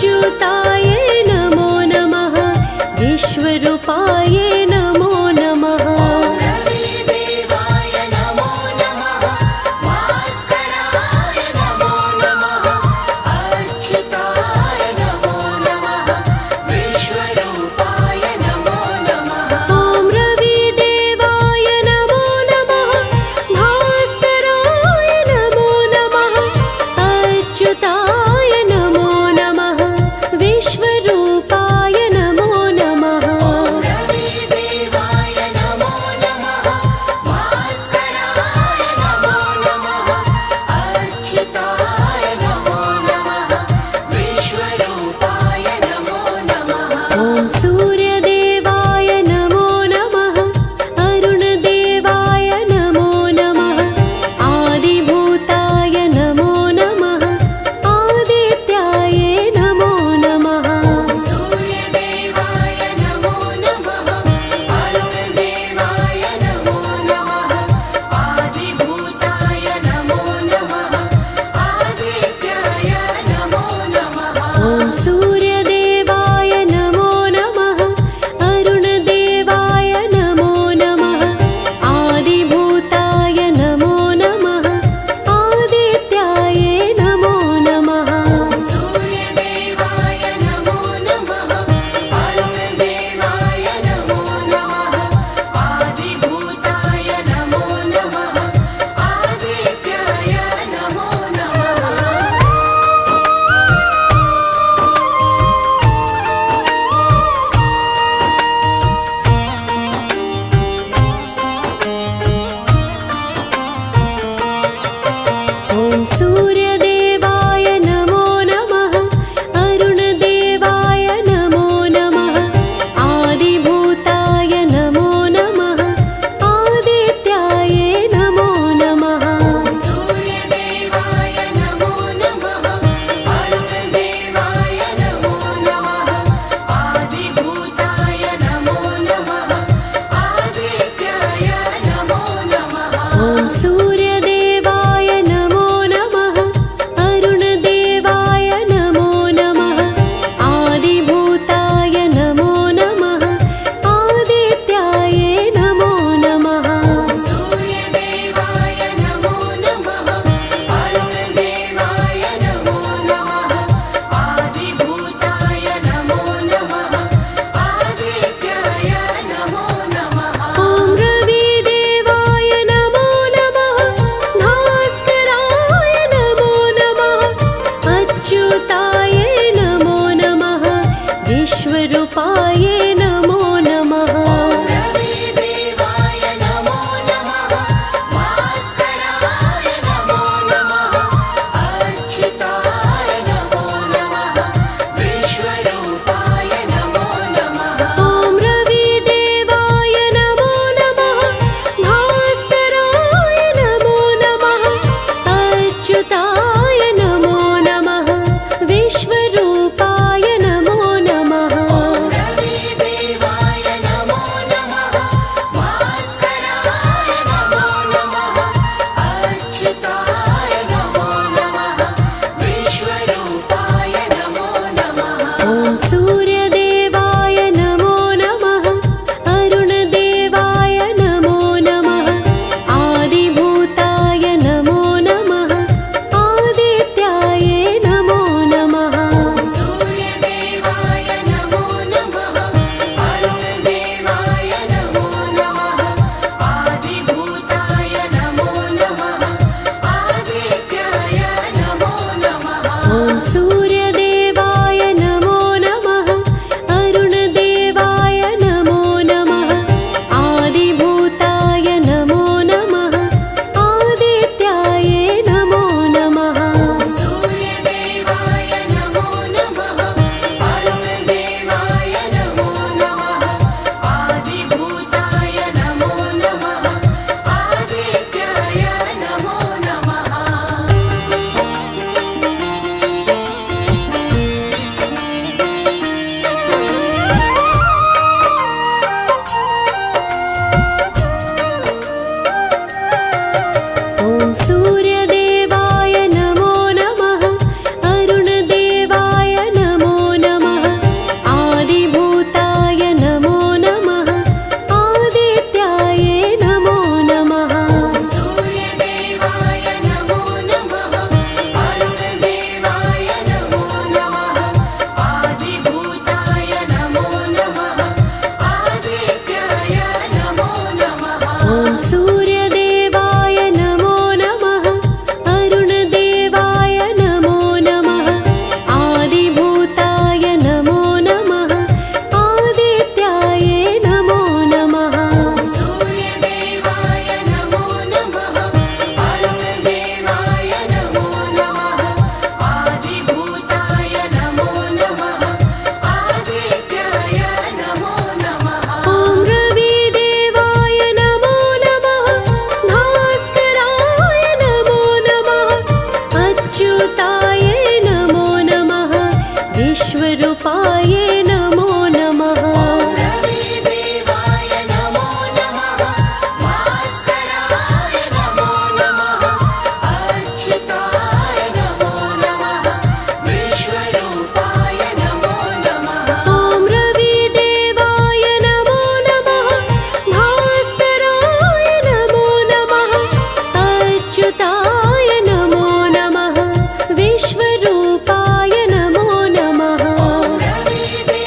अच्युताय नमो नमः विश्वरूपाय नमो नमः रविदेवाय नमो नमः भास्कराय नमो नमः अच्युताय नमो नमः विश्वरूपाय नमो नमः ॐ रविदेवाय नमो नमः भास्कराय नमो नमः अच्युताय नमो नमः विश्वरूपाय नमो नमः रविदेवाय विश्वरूपाय नमो नमः रविदेवाय नमो नमः भास्कराय नमो नमः अच्युताय नमो नमः विश्वरूपाय नमो नमः ॐ रविदेवाय नमो नमः भास्कराय नमो नमः अच्युताय नमो नमः विश्वरूपाय नमो नमः रविदेवाय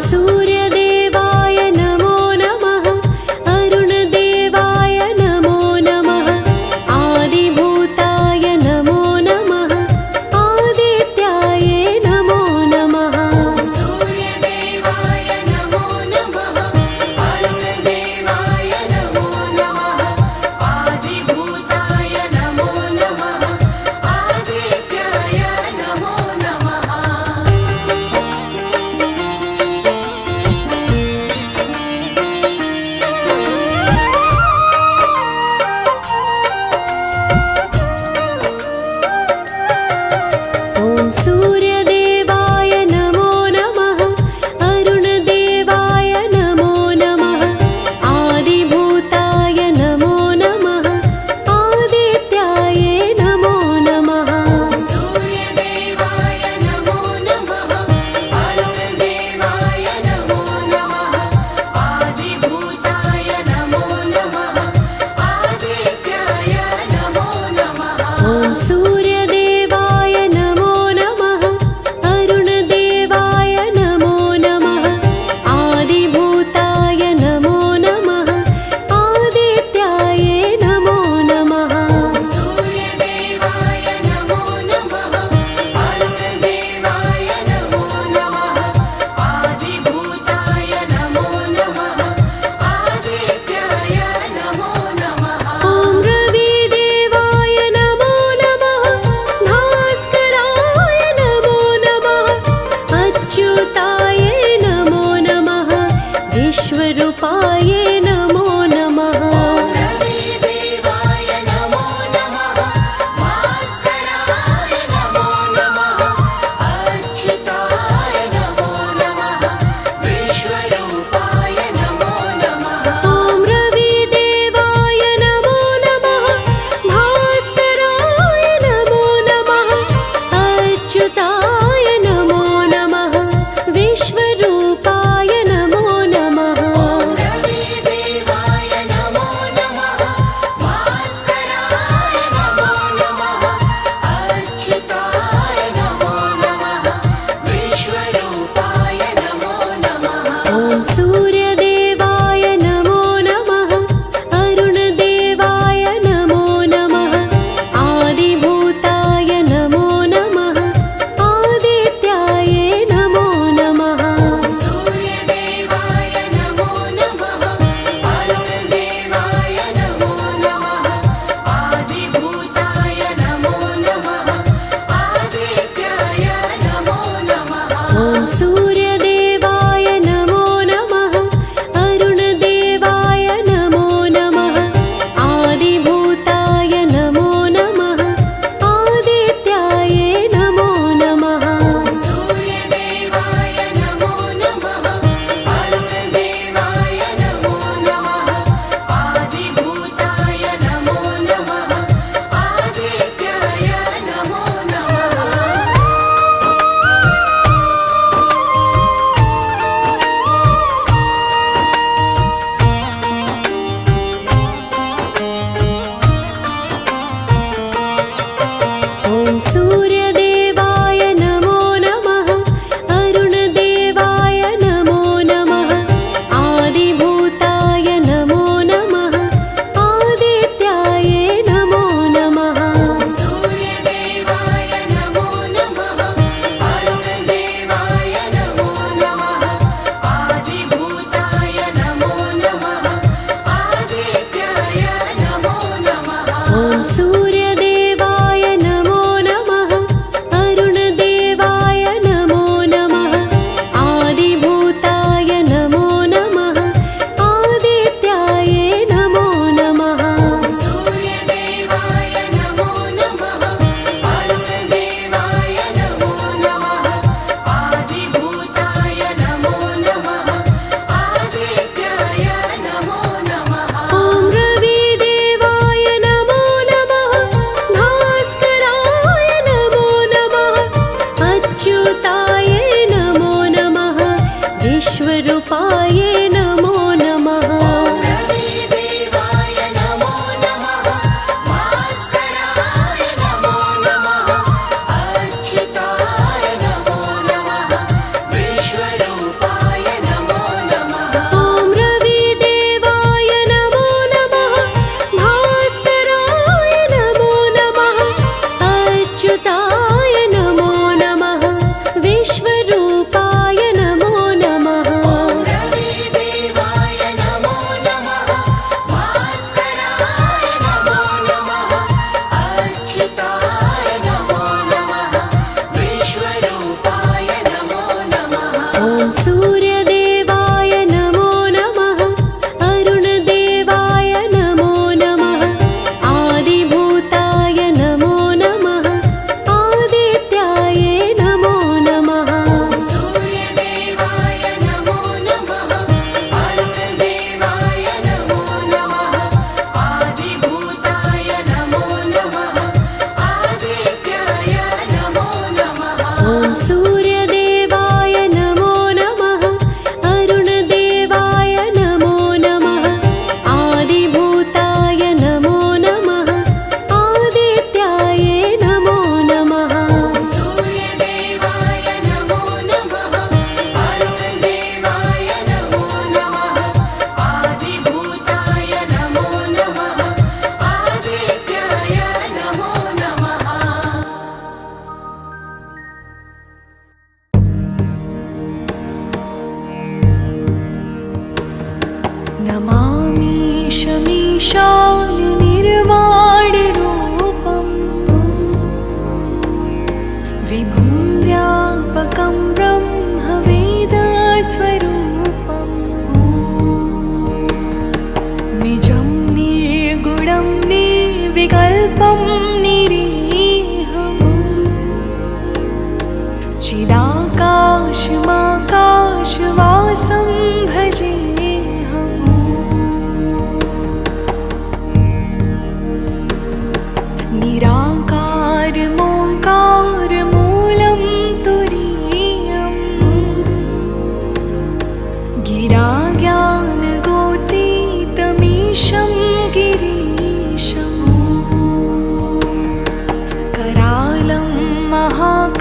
सूर्यदेवाय नमो नमः अरुणदेवाय नमो नमः आदिभूताय नमो नमः आदित्याय नमो नमः सूर्यदेवाय नमो नमः अरुणदेवाय नमो नमः आदिभूताय नमो नमः आदित्याय नमो नमः ॐ सूर्यदेवाय नमो नमः अरुणदेवाय नमो नमः आदिभूताय नमो नमः आदित्याय नमो नमः सूर्यदेवाय नमो नमः अरुणदेवाय नमो नमः आदिभूताय नमो नमः आदित्याय नमो नमः ॐ सूर्यदेवाय नमो नमः अरुणदेवाय नमो नमः आदिभूताय नमो नमः आदित्याय नमो नमः सूर्यदेवाय नमो नमः अरुणदेवाय नमो नमः आदिभूताय नमो नमः आदित्याय नमो नमः ॐ रविदेवाय नमो नमः भास्कराय नमो नमः अच्युताय नमो नमः विश्वरूपाय नमो नमः रविदेवाय नमो नमः भास्कराय नमो नमः अच्युताय नमो नमः विश्वरूपाय नमो नमः ॐ रविदेवाय नमो नमः भास्कराय नमो नमः अच्युताय नमो नमः विश्वरूपाय नमो नमः रविदेवाय नमो नमः भास्कराय नमो नमः अच्युताय नमो नमः विश्वरूपाय नमो नमः ॐ सूर्यदेवाय नमो नमः अरुणदेवाय नमो नमः आदिभूताय नमो नमः आदित्याय नमो नमः सूर्यदेवाय नमो नमः अरुणदेवाय नमो नमः आदिभूताय नमो नमः आदित्याय नमो नमः ॐ सूर्यदेवाय नमो नमः अरुणदेवाय नमो नमः आदिभूताय नमो नमः आदित्याय नमो नमः सूर्यदेवाय नमो नमः अरुणदेवाय नमो नमः आदिभूताय नमो नमः आदित्याय नमो नमः ॐ सूर्यदेवाय नमो नमः अरुणदेवाय नमो नमः आदिभूताय नमो नमः आदित्याय नमो नमः सूर्यदेवाय नमो नमः अरुणदेवाय नमो नमः आदिभूताय नमो नमः आदित्याय नमो नमः ॐ सूर्यदेवाय नमो नमः अरुणदेवाय नमो नमः आदिभूताय नमो नमः आदित्याय नमो नमः सूर्यदेवाय नमो नमः अरुणदेवाय नमो नमः आदिभूताय नमो नमः आदित्याय नमो नमः ॐ रविदेवाय नमो नमः भास्कराय नमो नमः अच्युताय नमो नमः विश्वरूपाय नमो नमः रविदेवाय नमो नमः भास्कराय नमो नमः अच्युताय नमो नमः विश्वरूपाय ईशमीशाननिर्वाणरूपम् विभुं व्यापकं ब्रह्मवेदस्वरूपम् निजं निर्गुणं निर्विकल्पं निरीहम् चिदाकाशमाकाशवासं भजेऽहम् निराकारमोङ्कारमूलं तुरीयम् गिराज्ञानगोतीतमीशं गिरीशम् करालं महाकालकालं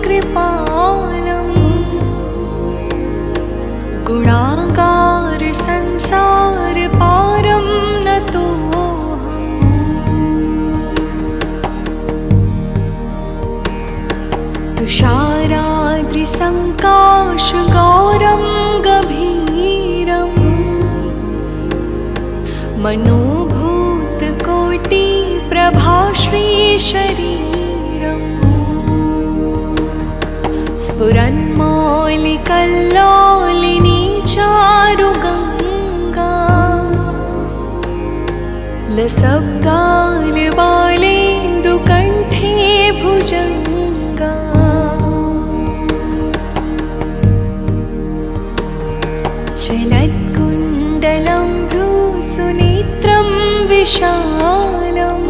कृपालम् गुणागार संसार पारं नतोऽहम् तुषाराद्रिसङ्काशगौरं गभीरम् मनोभूतकोटिप्रभाश्रीशरीरम् स्फुरन्मौलिकल्लोलिनी चारुगङ्गा लसब्दालबालेन्दुकण्ठे भुजङ्गा चलत्कुण्डलं भ्रूसुनेत्रं विशालम्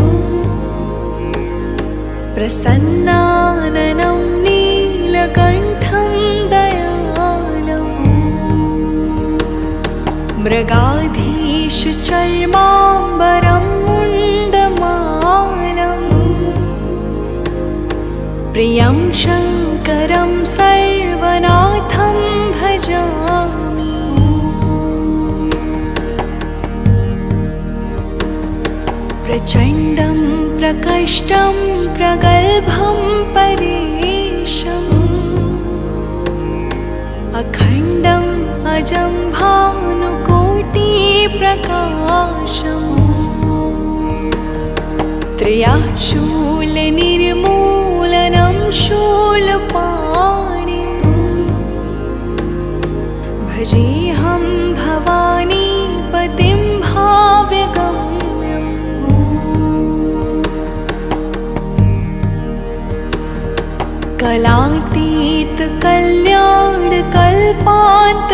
प्रसन्नाननं नीलकण्ठं दयालम् मृगाधीशचर्माम्बरं मुण्डमालम् प्रियं शङ्करं सर्वनाथं भजामि प्रचण्डं प्रकष्टं प्रगल्भं परेशम् अखण्डम् अजं भानुकोटिप्रकाशम् त्र्यशूलनिर्मूलनं शूलपाणिम् भजेऽहं भवानीपतिं भाव्यगम्यम्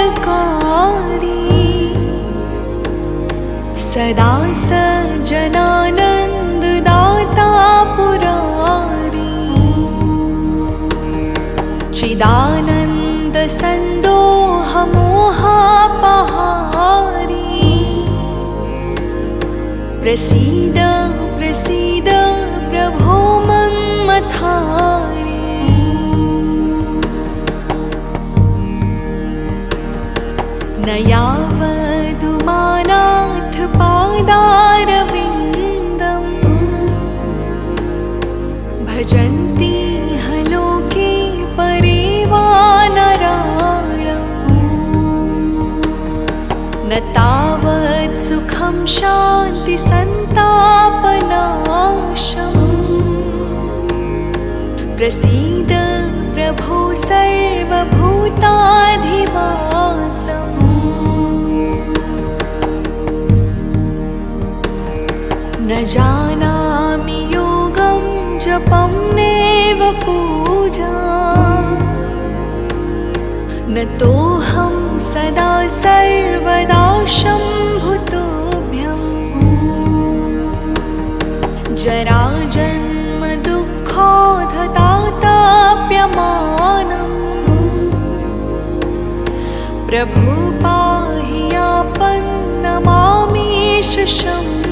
कलातीतकल्याणकल्पान्तकारी सदा सज्जनानन्ददाता पुरारी चिदानन्दसन्दोहमोहापहारी प्रसीद प्रसीद प्रभो मन्मथारी न यावदुमानाथ पादारविन्दम् भजन्ति ह लोके परिवानराळम् न तावत् सुखं शान्ति सन्तापनाशम् प्रसीद प्रभो सर्वभूताधिवासम् न जानामि योगं जपं नैव पूजा न तोऽहं सदा सर्वदा शम्भुतोऽभ्यम् जराजन्म दुःखोधताताप्यमानम् प्रभो पाहि आपन्नमामीश शम्भो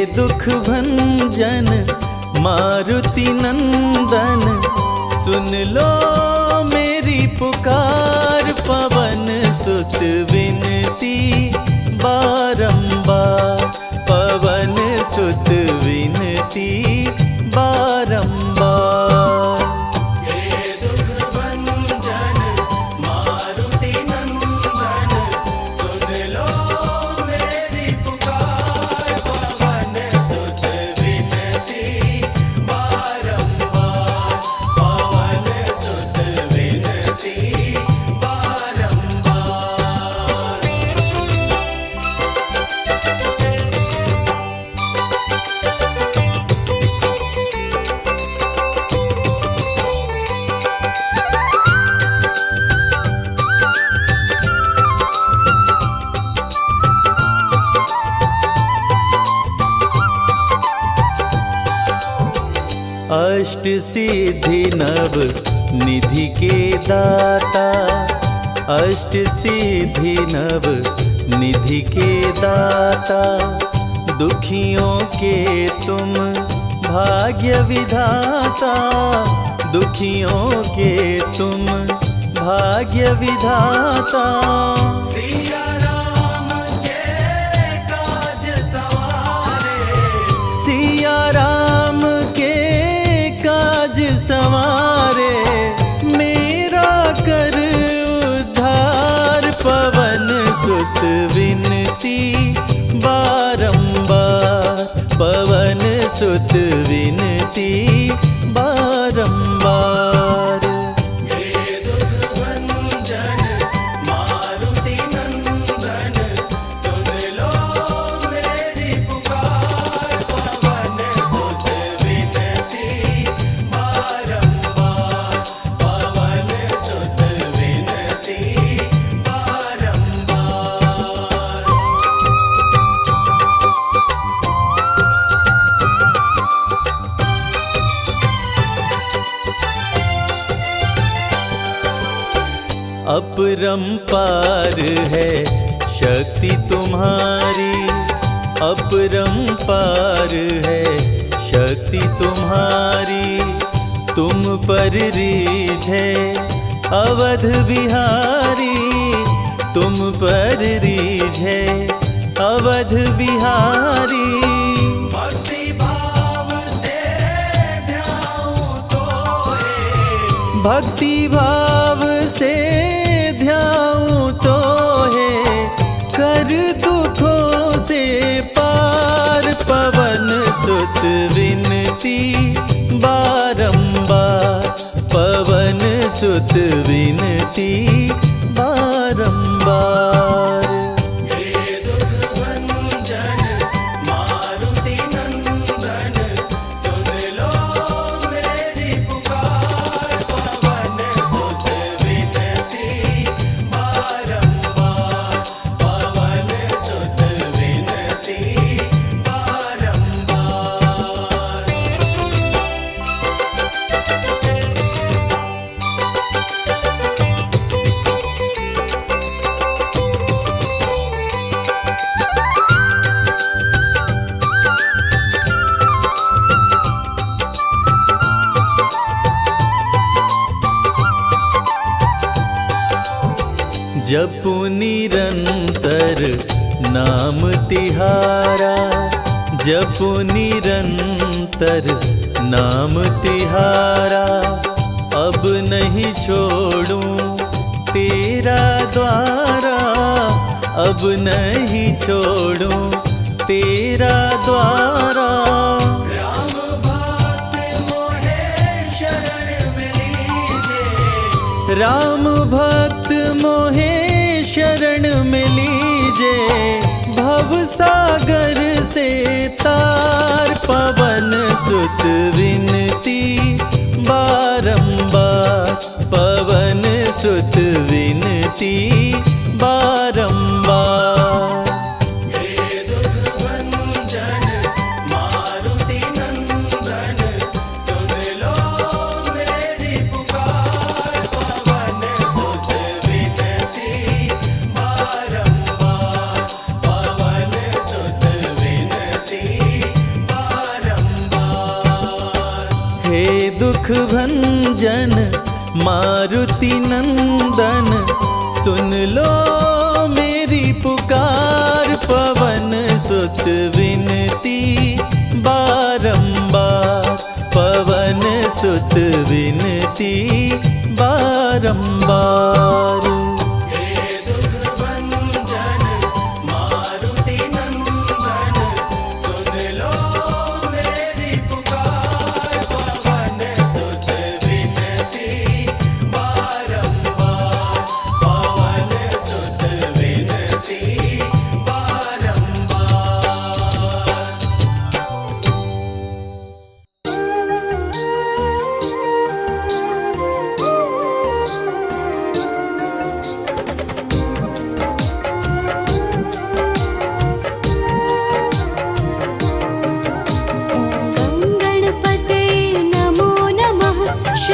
दुख भंजन मारुति नंदन, सुन लो मेरी पुकार। पवन सुत विनती बारंबार, पवन सुत विनती बारंबार। हे दुख भंजन मारुति नंदन, सुन लो मेरी पुकार। पवन सुत विनती बारंबार, पवन सुत विनती बारंबार। अष्ट सिद्धि नव निधि के दाता, अष्ट सिद्धि नव निधि के दाता। दुखियों के तुम भाग्य विधाता, दुखियों के तुम भाग्य विधाता। सिया राम के काज सवारे, सिया राम के काज संवारे। मेरा कर उद्धार, पवन सुत विनती बारंबार, पवन सुत विनती बारंबार। हे दुख भंजन मारुति नंदन, सुन लो मेरी पुकार। पवन सुत विनती बारंबार, पवन सुत विनती बारंबार। अपरंपार है शक्ति तुम्हारी, अपरंपार है शक्ति तुम्हारी। तुम पर रीझे अवध बिहारी, तुम पर रीझे अवध बिहारी। भक्ति भाव से ध्याऊं तोहे, भक्ति भाव से ध्याऊं तोहे। कर दुखों से पार, पवन सुत विनती बारंबार, पवन सुत विनती बारंबार। हे दुख भंजन मारुति नंदन, सुन लो मेरी पुकार। पवन सुत विनती बारंबार, पवन सुत विनती बारंबार। जपु निरंतर नाम तिहारा, जपु निरंतर नाम तिहारा। अब नहीं छोड़ूं तेरा द्वारा, अब नहीं छोड़ूं तेरा द्वारा। राम भक्त मोहे शरण में लीजे, राम भक्त मोहे शरण में लीजे। भव सागर से तार, पवन सुत विनती बारंबार, पवन सुत विनती बारंबार। हे दुख भंजन मारुति नंदन, सुन लो मेरी पुकार। पवन सुत विनती बारंबार, पवन सुत विनती हे दुख भंजन मारुति नंदन, सुन लो मेरी पुकार। पवन सुत विनती बारंबार, पवन सुत विनती बारंबार।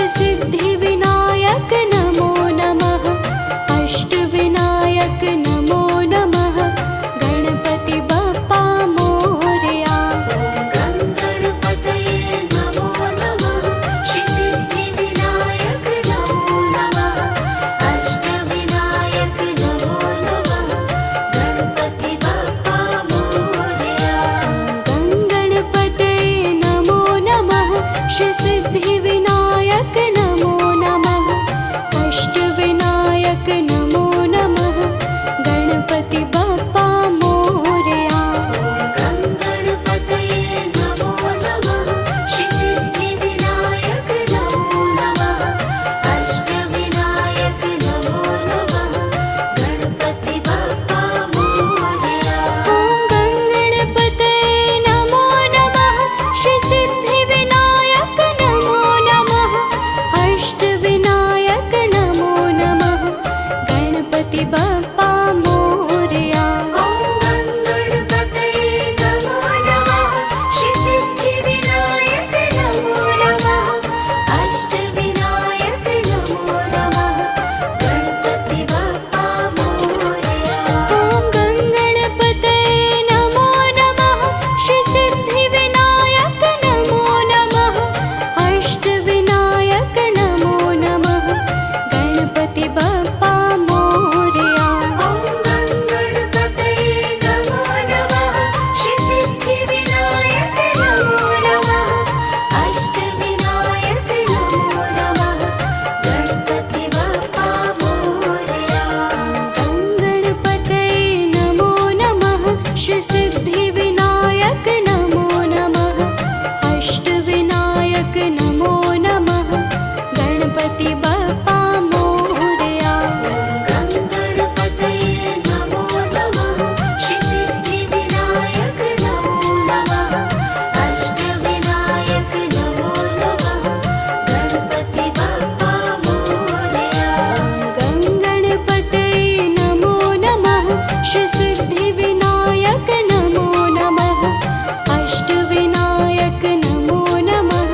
सिद्धिविनायक नमो नमः, अष्टविनायक नमो नमः, गणपति बप्पा मोरया। गणपतये नमो नमः, श्री सिद्धिविनायक नमो नमः, अष्टविनायक नमो नमः, गणपति बप्पा मोरया। गणपतये नमो नमः, श्री सिद्धिविनायक नमो नमः, अष्टविनायक नमो नमः, गणपति बप्पा मोरया। गणपतये नमो नमः, श्री सिद्धिविनायक नमो नमः, अष्टविनायक नमो नमः, गणपति बप्पा मोरया। ॐ गणपतये नमो नमः, श्री सिद्धिविनायक नमो नमः, अष्टविनायक नमो नमः, गणपति बप्पा मोरया। गणपतये नमो नमः, श्री सिद्धिविनायक नमो नमः, अष्टविनायक नमो नमः, गणपति बप्पा मोरया। ॐ गणपतये नमो नमः, श्री सिद्धिविनायक नमो नमः, अष्टविनायक नमो नमः, गणपति बप्पा मोरया। गणपतये नमो नमः, श्री सिद्धिविनायक नमो नमः, अष्टविनायक नमो नमः, गणपति बप्पा मोरया। गणपतये नमो नमः, श्री सिद्धिविनायक नमो नमः, अष्टविनायक नमो नमः, गणपति बप्पा मोरया। गणपतये नमो नमः, श्री सिद्धिविनायक नमो नमः, अष्टविनायक नमो नमः, गणपति बप्पा मोरया। गणपतये नमो नमः, श्री सिद्धिविनायक नमो नमः, अष्टविनायक नमो नमः,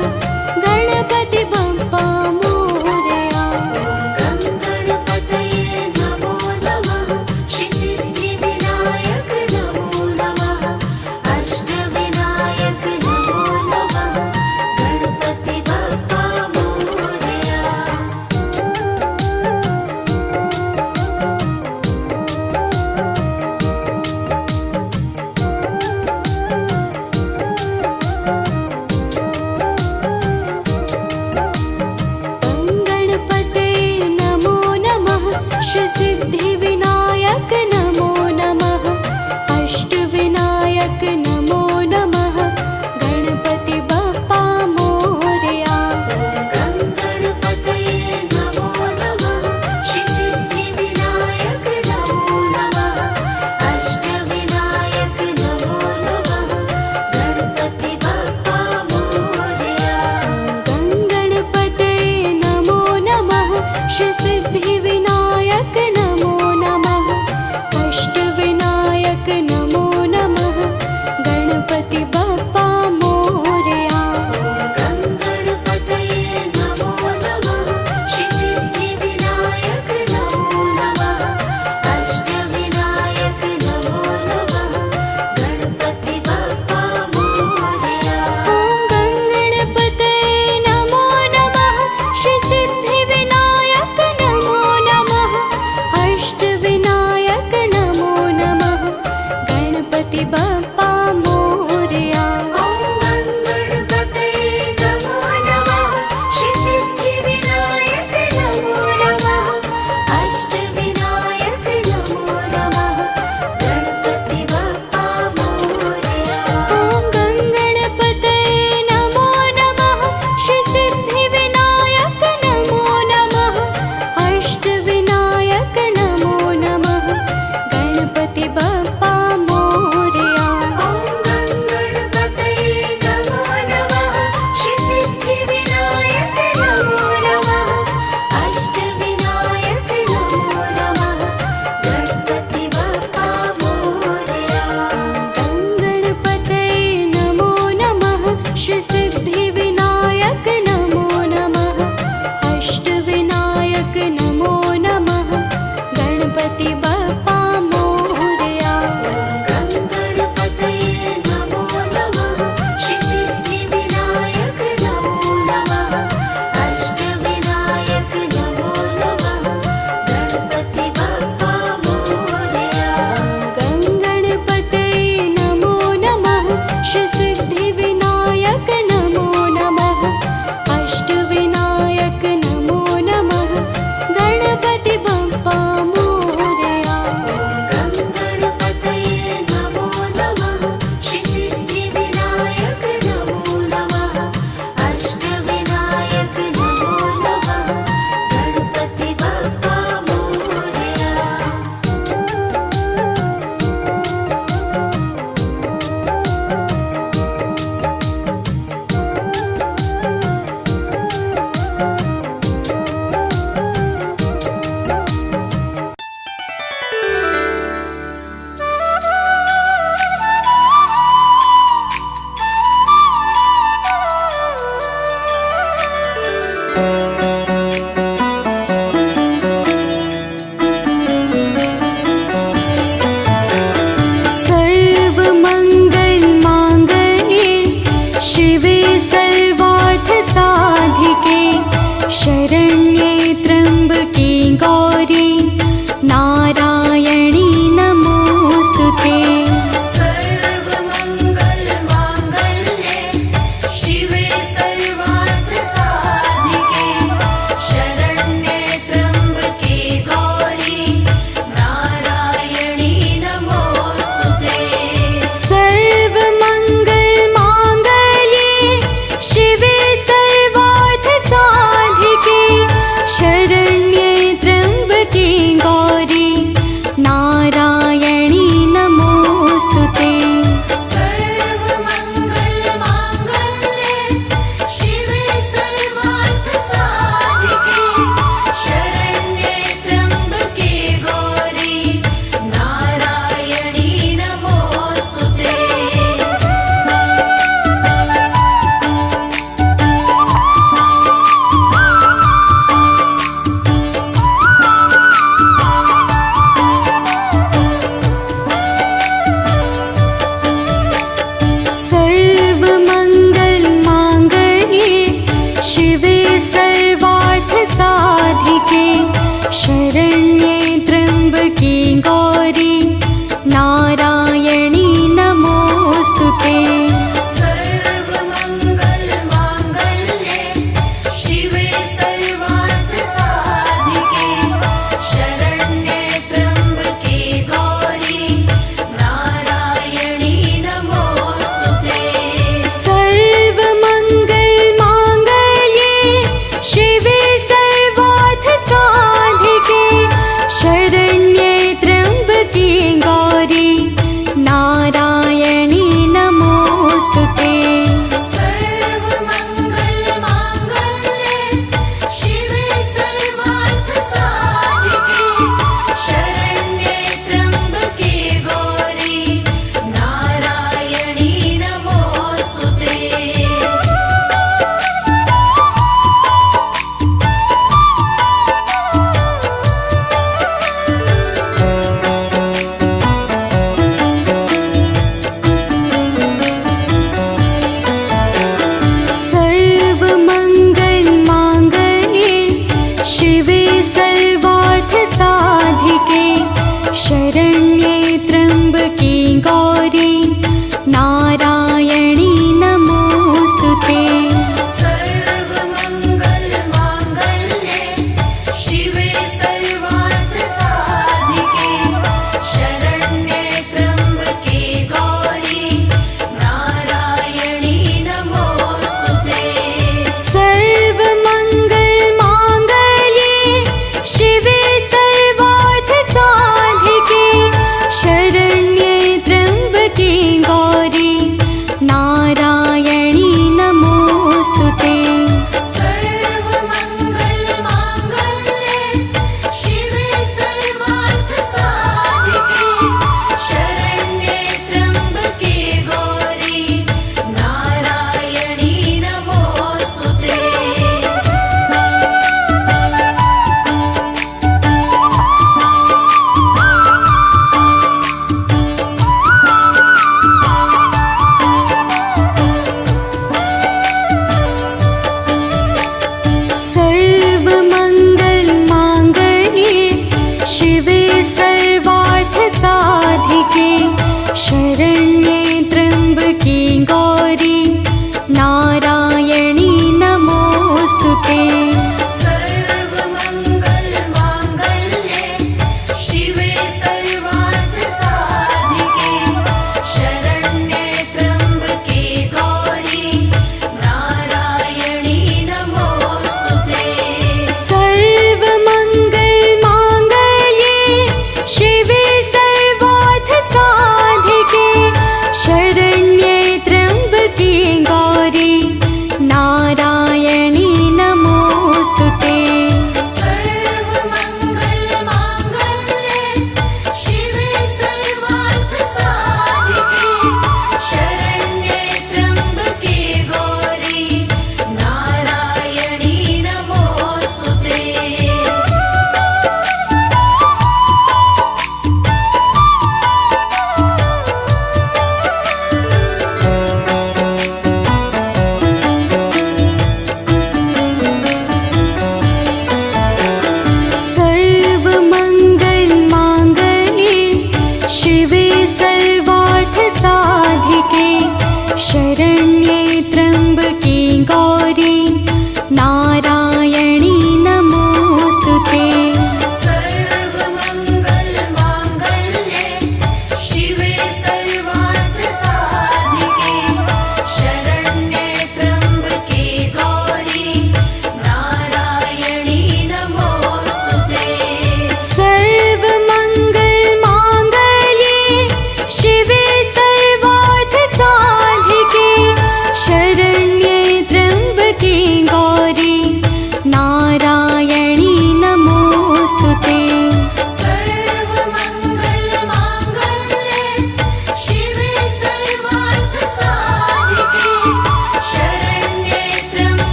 गणपति बप्पा मोरया। गणपतये नमो नमः, श्री सिद्धिविनायक नमो नमः, अष्टविनायक नमो नमः, गणपति बप्पा मोरया। गणपतये नमो नमः, श्री सिद्धिविनायक नमो नमः, अष्टविनायक नमो नमः, गणपति बप्पा मोरया। गणपतये नमो नमः, श्री सिद्धिविनायक नमो नमः, अष्टविनायक नमो नमः, गणपति बप्पा मोरया। गणपतये नमो नमः, श्री सिद्धिविनायक नमो गणपति बप्पा